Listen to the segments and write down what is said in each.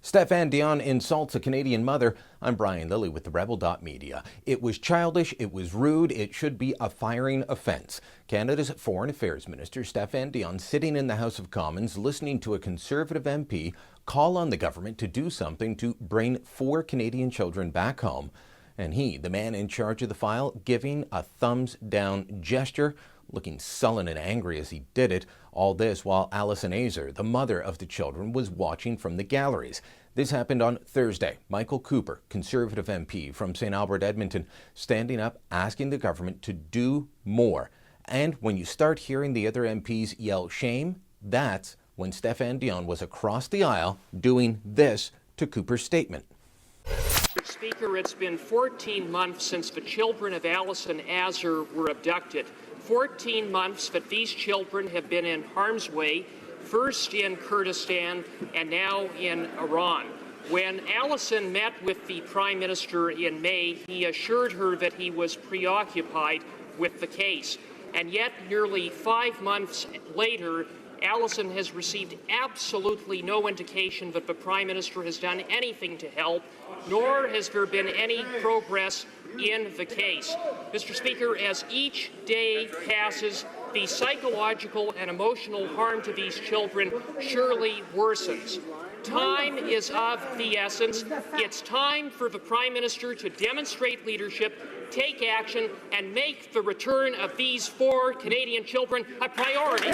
Stéphane Dion insults a Canadian mother. I'm Brian Lilly with the Rebel.media. It was childish, it was rude, it should be a firing offence. Canada's Foreign Affairs Minister Stéphane Dion sitting in the House of Commons listening to a Conservative MP call on the government to do something to bring 4 Canadian children back home. And he, the man in charge of the file, giving a thumbs down gesture, looking sullen and angry as he did it. All this while Alison Azer, the mother of the children, was watching from the galleries. This happened on Thursday. Michael Cooper, Conservative MP from St. Albert, Edmonton, standing up asking the government to do more. And when you start hearing the other MPs yell shame, that's when Stéphane Dion was across the aisle doing this to Cooper's statement. Speaker, it's been 14 months since the children of Alison Azer were abducted. 14 months that these children have been in harm's way, first in Kurdistan and now in Iran. When Alison met with the Prime Minister in May, he assured her that he was preoccupied with the case. And yet, nearly 5 months later, Alison has received absolutely no indication that the Prime Minister has done anything to help, nor has there been any progress in the case. Mr. Speaker, as each day passes, the psychological and emotional harm to these children surely worsens. Time is of the essence. It's time for the Prime Minister to demonstrate leadership, take action, and make the return of these 4 Canadian children a priority.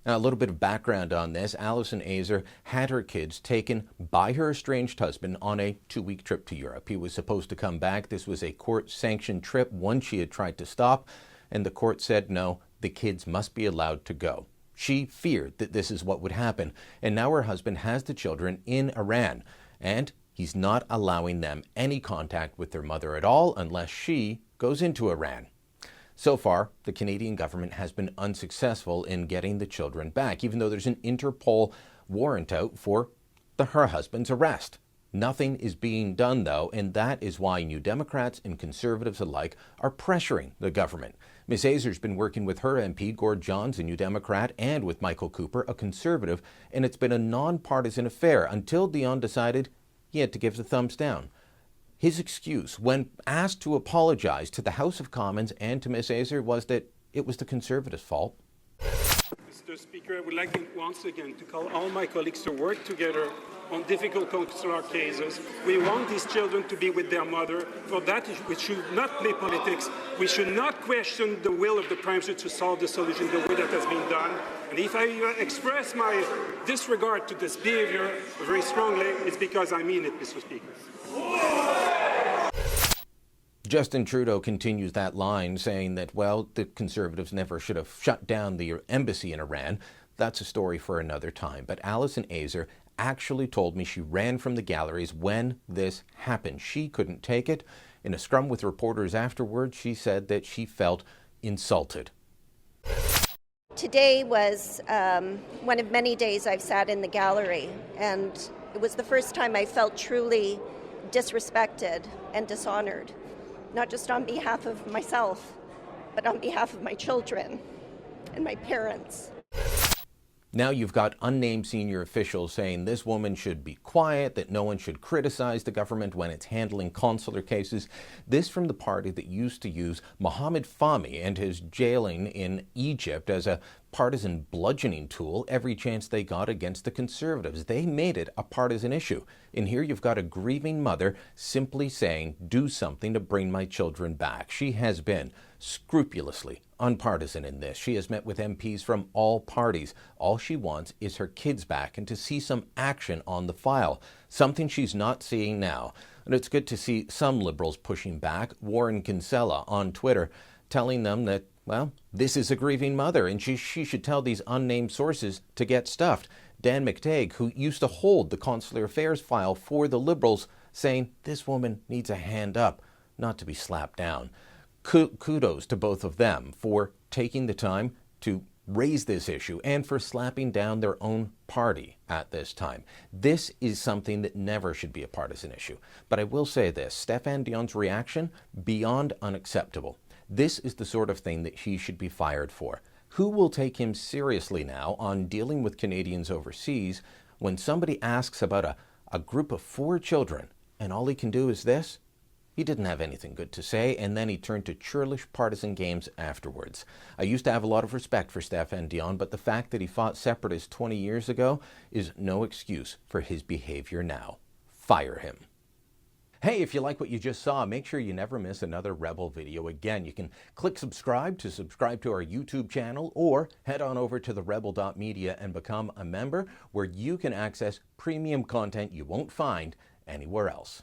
Now, a little bit of background on this. Alison Azer had her kids taken by her estranged husband on a 2-week trip to Europe. He was supposed to come back. This was a court-sanctioned trip, one she had tried to stop, and the court said no, the kids must be allowed to go. She feared that this is what would happen, and now her husband has the children in Iran, and he's not allowing them any contact with their mother at all unless she goes into Iran. So far, the Canadian government has been unsuccessful in getting the children back, even though there's an Interpol warrant out for her husband's arrest. Nothing is being done, though, and that is why New Democrats and Conservatives alike are pressuring the government. Ms. Azer's been working with her MP, Gord Johns, a New Democrat, and with Michael Cooper, a Conservative, and it's been a non-partisan affair until Dion decided he had to give the thumbs down. His excuse, when asked to apologize to the House of Commons and to Ms. Azer, was that it was the Conservatives' fault. Mr. Speaker, I would like once again to call all my colleagues to work together on difficult consular cases. We want these children to be with their mother. For that, we should not play politics. We should not question the will of the Prime Minister to solve the solution the way that has been done. And if I express my disregard to this behavior very strongly, it's because I mean it, Mr. Speaker. Justin Trudeau continues that line, saying that, well, the Conservatives never should have shut down the embassy in Iran. That's a story for another time. But Alison Azer actually told me she ran from the galleries when this happened. She couldn't take it. In a scrum with reporters afterwards, she said that she felt insulted. Today was one of many days I've sat in the gallery, and it was the first time I felt truly disrespected and dishonored, not just on behalf of myself, but on behalf of my children and my parents. Now you've got unnamed senior officials saying this woman should be quiet, that no one should criticize the government when it's handling consular cases. This from the party that used to use Mohamed Fahmy and his jailing in Egypt as a partisan bludgeoning tool every chance they got against the Conservatives. They made it a partisan issue. And here you've got a grieving mother simply saying, do something to bring my children back. She has been scrupulously unpartisan in this. She has met with MPs from all parties. All she wants is her kids back and to see some action on the file, something she's not seeing now. And it's good to see some Liberals pushing back. Warren Kinsella on Twitter telling them that, well, this is a grieving mother and she should tell these unnamed sources to get stuffed. Dan McTague, who used to hold the consular affairs file for the Liberals, saying this woman needs a hand up, not to be slapped down. Kudos to both of them for taking the time to raise this issue and for slapping down their own party at this time. This is something that never should be a partisan issue. But I will say this, Stéphane Dion's reaction, beyond unacceptable. This is the sort of thing that he should be fired for. Who will take him seriously now on dealing with Canadians overseas When somebody asks about a group of 4 children and all he can do is this, he didn't have anything good to say, and then he turned to churlish partisan games afterwards. I used to have a lot of respect for Stéphane Dion, but the fact that he fought separatists 20 years ago is no excuse for his behavior now. Fire him. Hey, if you like what you just saw, make sure you never miss another Rebel video again. You can click subscribe to our YouTube channel, or head on over to therebel.media and become a member, where you can access premium content you won't find anywhere else.